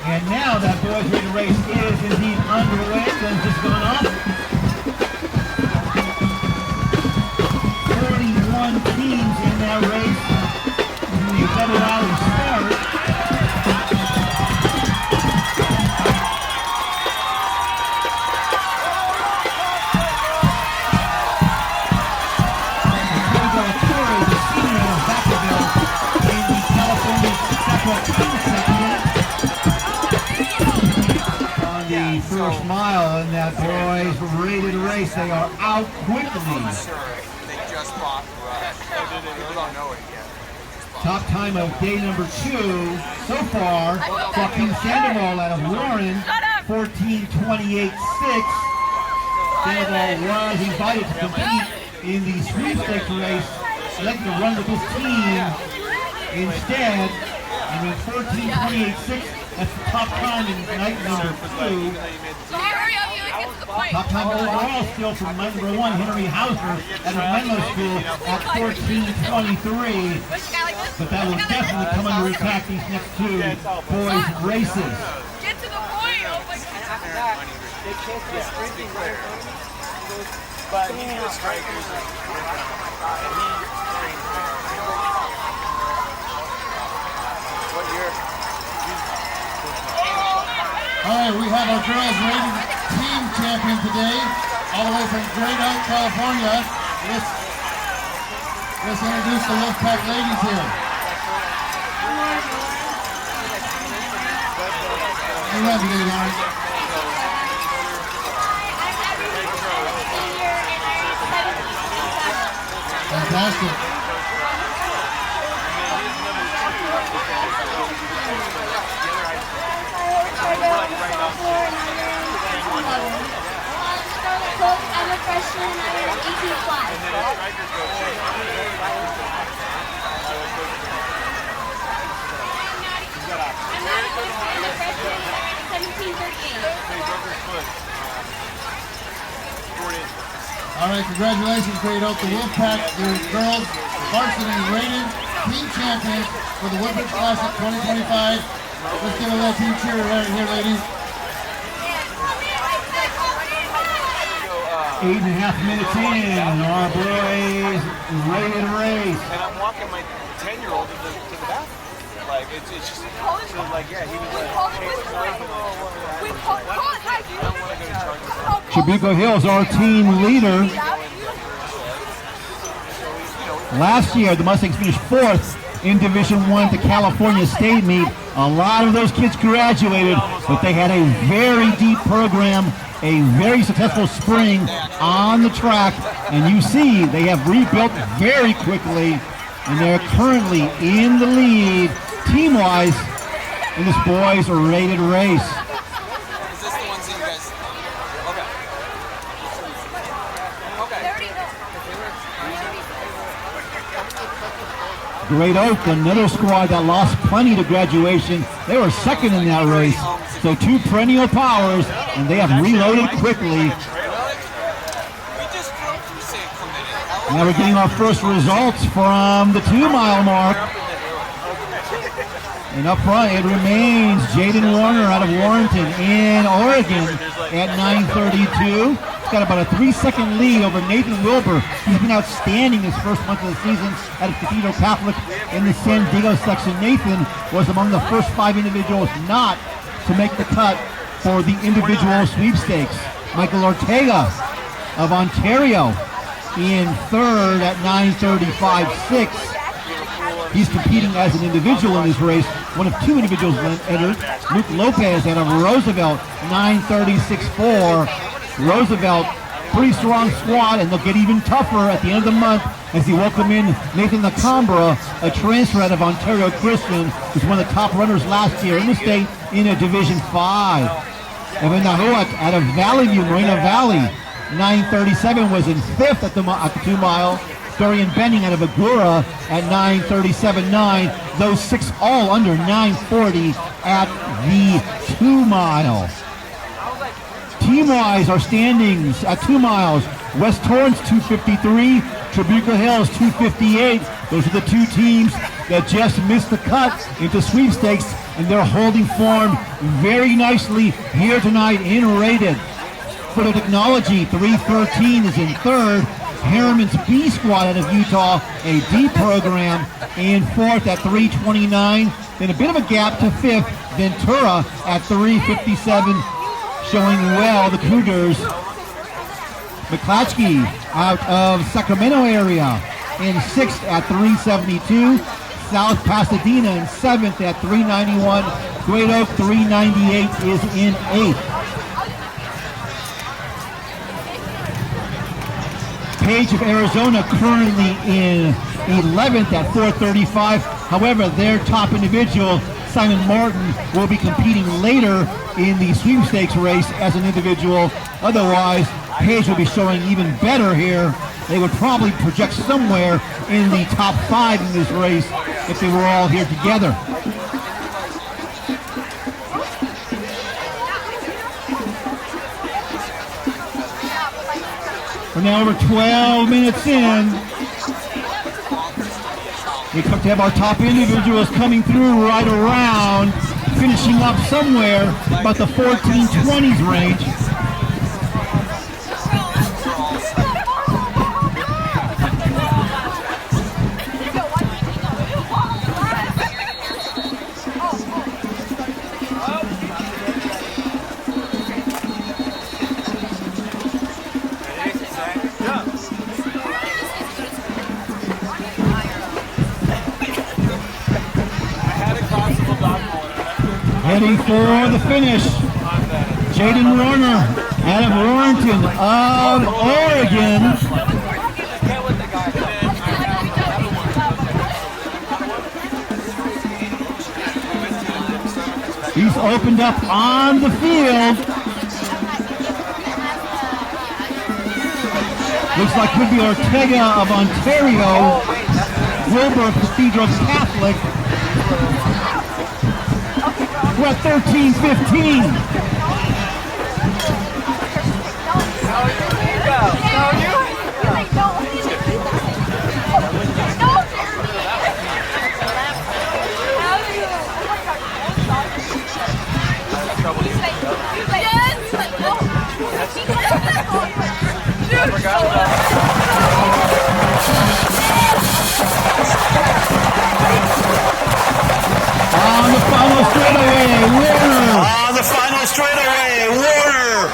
And now that boys ready race is indeed underway. Sun's just gone off. 41 teams in that race. In the Double Valley start. First mile, and that boys ready to race. They are out quickly. They just bought. We don't know it yet. Top time of day number 2 so far. Joaquin Sandoval out of Warren, 14:28.6. Sandoval was invited to compete in the sweepstakes race, selected to run with his team instead, and in 14:28.6. That's the top time in night number 2. Top time overall still from number 1, Henry Hauser out of Menlo School at 14:23. But that will definitely come under attack these next 2 boys races. Get to the point! Oh my God. But he was strikers. What year? All right, we have our girls rated team champion today, all the way from Great Oak, California. Let's introduce the Wolfpack ladies here. You have to get it on. Fantastic. I'm a freshman and I'm 18 fly. I'm a freshman and I'm 17-13. All right, congratulations, Great Oak. The Wolfpack, the girls varsity rated team champions for the Woodbridge Classic 2025. Let's give a little team cheer right here, ladies. 8.5 minutes in, our boys ready to race. And I'm walking my 10-year-old to the bathroom. Like, it's just, so like, yeah, he was like, Chabuco Hills, our team leader. Last year, the Mustangs finished 4th in Division I at the California State meet. A lot of those kids graduated, but they had a very deep program, a very successful spring on the track, and you see they have rebuilt very quickly, and they're currently in the lead team-wise in this boys rated race. is this the ones that you guys, Great Oak, another squad that lost plenty to graduation. They were second in that race. So 2 perennial powers, and they have reloaded quickly. Now we're getting our first results from the 2-mile mark. And up front it remains Jaden Warner out of Warrenton in Oregon at 9:32. He's got about a 3-second lead over Nathan Wilbur. He's been outstanding this first month of the season at Cathedral Catholic in the San Diego section. Nathan was among the first 5 individuals not to make the cut for the individual sweepstakes. Michael Ortega of Ontario in 3rd at 9:35.6. He's competing as an individual in this race. One of 2 individuals entered. Luke Lopez out of Roosevelt, 9:36.4. Roosevelt, pretty strong squad, and they'll get even tougher at the end of the month as they welcome in Nathan Nakamura, a transfer out of Ontario Christian, who's one of the top runners last year in the state in a Division 5. Evan Nahuat out of Valley View, Moreno Valley, 9:37, was in 5th at the 2-mile. Dorian Benning out of Agura at 9:37.9. Those 6 all under 9:40 at the 2-mile. Team-wise, our standings at 2 miles. West Torrance 253, Trabuco Hills 258. Those are the 2 teams that just missed the cut into sweepstakes, and they're holding form very nicely here tonight in Rated. For the Technology, 313 is in third. Harriman's B Squad out of Utah, a D program, in fourth at 329. Then a bit of a gap to fifth. Ventura at 357, showing well the Cougars. McClatchy out of Sacramento area in sixth at 372. South Pasadena in seventh at 391. Great Oak 398 is in eighth. Page of Arizona currently in 11th at 435. However, their top individual, Simon Martin, will be competing later in the sweepstakes race as an individual. Otherwise, Page will be showing even better here. They would probably project somewhere in the top 5 in this race if they were all here together. We're now over 12 minutes in. We expect to have our top individuals coming through right around, finishing up somewhere about the 1420s range. Heading for the finish, Jaden Warner out of Warrenton of Oregon. He's opened up on the field. Looks like could be Ortega of Ontario. Wilbur Cathedral Catholic. We're at 13-15. On the final straightaway, Warner. On the final straightaway, Warner.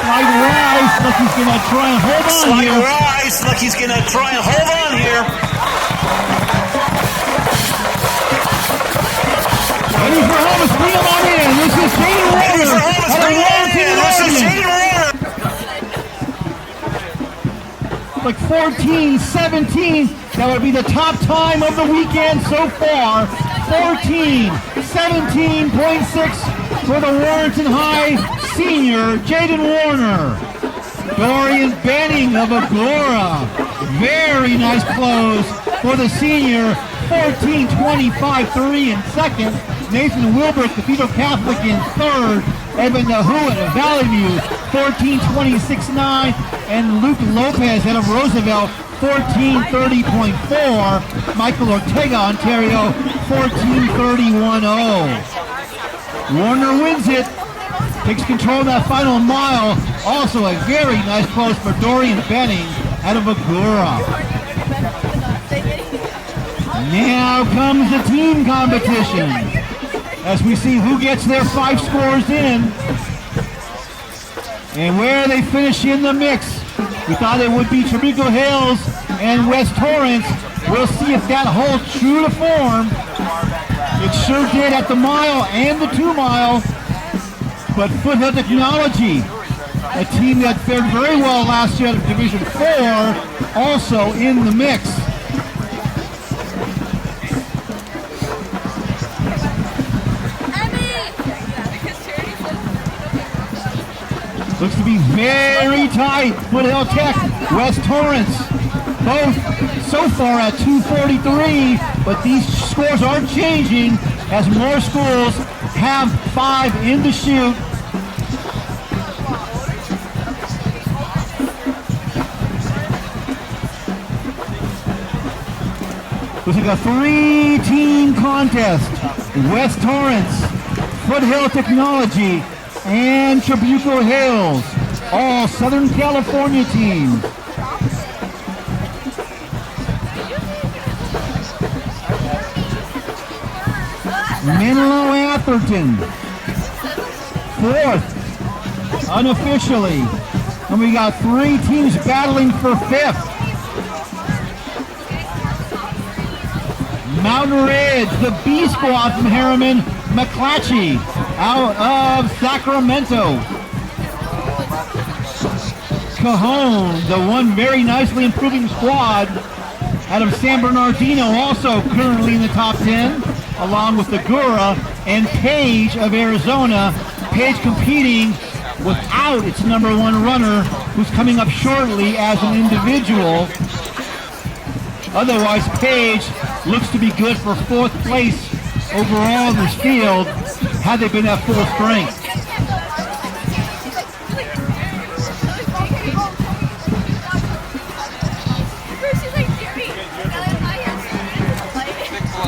Slight rise, like he's going to try and hold on Slight here. rise, like he's going to try and hold on here. Ready for Holmes, bring him on in. This is Jaden Warner. Ready for Holmes, bring him on in. This is Jaden Warner. Like 14-17, that would be the top time of the weekend so far. 14-17.6 for the Warrenton High senior, Jaden Warner. Dorian Benning of Agora. Very nice close for the senior. 14-25-3 in second. Nathan Wilbur, Cathedral Catholic in third. Evan Nahuan of Valley View, 14-26-9. And Luke Lopez out of Roosevelt, 14-30.4. Michael Ortega, Ontario, 14-31-0. Warner wins it, takes control of that final mile. Also a very nice close for Dorian Benning out of Agora. Now comes the team competition as we see who gets their 5 scores in and where they finish in the mix. We thought it would be Trabuco Hills and West Torrance. We'll see if that holds true to form. It sure did at the mile and the 2 mile. But Foothill Technology, a team that fared very well last year out of Division 4, also in the mix. Looks to be very tight. Foothill Tech, West Torrance, both so far at 243, but these scores are changing as more schools have 5 in the chute. This is a 3-team contest. West Torrance, Foothill Technology, and Trabuco Hills. All Southern California teams. Menlo Atherton, 4th, unofficially. And we got 3 teams battling for 5th. Mountain Ridge, the B Squad from Harriman, McClatchy, out of Sacramento. Cajon, the one very nicely improving squad out of San Bernardino, also currently in the top 10, along with the Gura and Page of Arizona. Page competing without its #1 runner, who's coming up shortly as an individual. Otherwise, Page looks to be good for 4th place overall in this field, had they been at full strength.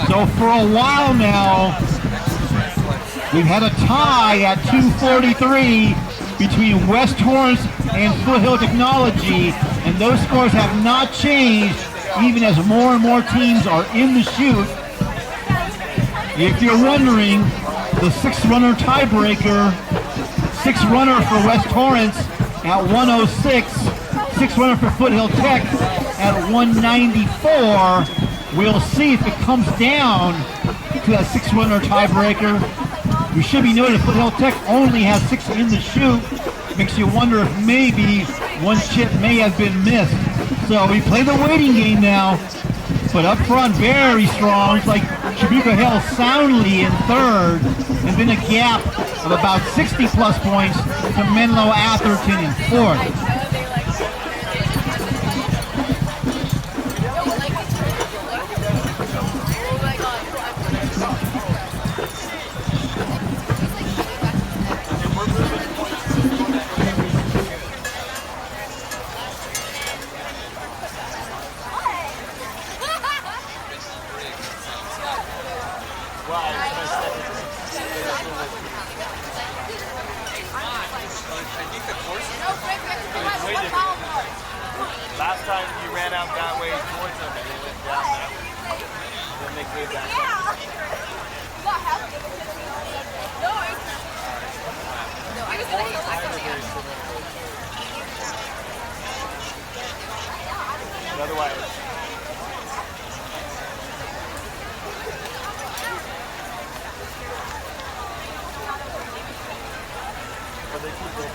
So for a while now, we've had a tie at 243 between West Torrance and Foothill Technology, and those scores have not changed even as more and more teams are in the chute. If you're wondering, the 6-runner tiebreaker, 6th runner for West Torrance at 106, 6th runner for Foothill Tech at 194. We'll see if it comes down to that 6-runner tiebreaker. We should be noted Foothill Tech only has 6 in the chute. Makes you wonder if maybe one chip may have been missed. So we play the waiting game now. But up front, very strong. It's like Trabuco Hill soundly in 3rd. And then a gap of about 60-plus points to Menlo Atherton in 4th. Last time you ran out that way towards them and they went down that way. Then they came back. Otherwise. But they keep going.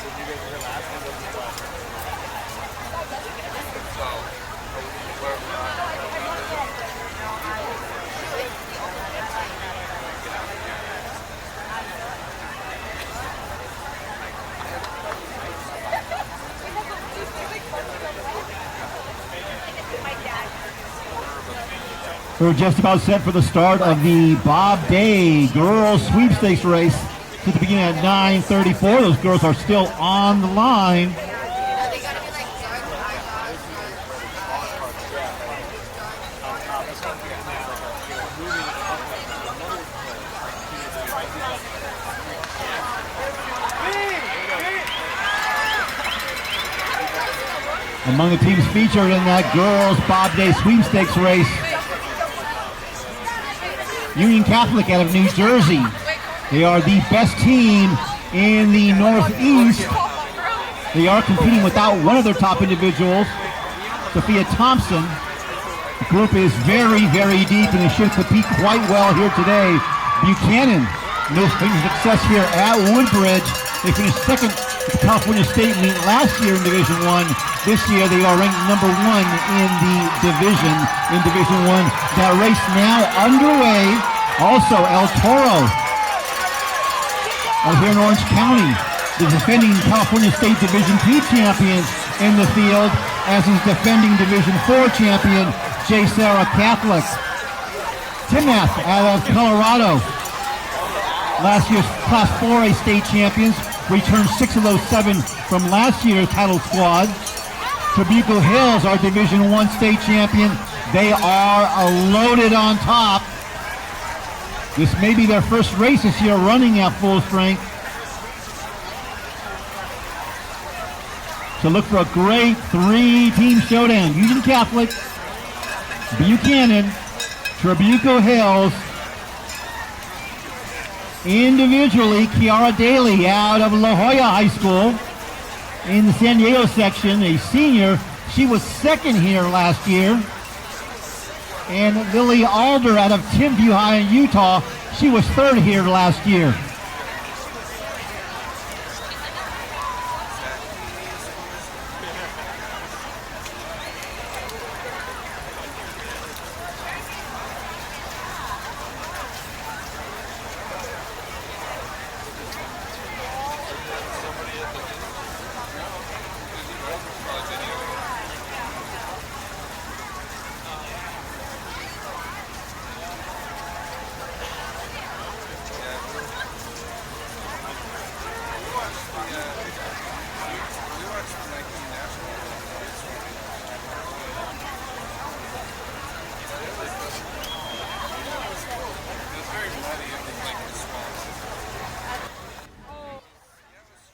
So you guys were last one, this is last one. So, where We're just about set for the start of the Bob Day Girls Sweepstakes race. To the beginning at 9:34. Those girls are still on the line. Among the teams featured in that girls Bob Day Sweepstakes race, Union Catholic out of New Jersey. They are the best team in the Northeast. They are competing without one of their top individuals, Sophia Thompson. The group is very, very deep and they should compete quite well here today. Buchanan, no success here at Woodbridge. They finished 2nd at the California State meet last year in Division I. This year they are ranked #1 in the division, in Division I. That race now underway. Also El Toro out here in Orange County, the defending California State Division II champions in the field, as is defending Division IV champion J. Sarah Catholic. Timoth out of Colorado, last year's Class 4A state champions, returned 6 of those 7 from last year's title squad. Trabuco Hills, our Division I state champion, They are loaded on top. This may be their first race this year running at full strength. So look for a great three-team showdown. Union Catholic, Buchanan, Trabuco Hills. Individually, Kiara Daly out of La Jolla High School in the San Diego section, a senior. She was second here last year. And Lily Alder out of Timpview High in Utah, she was third here last year.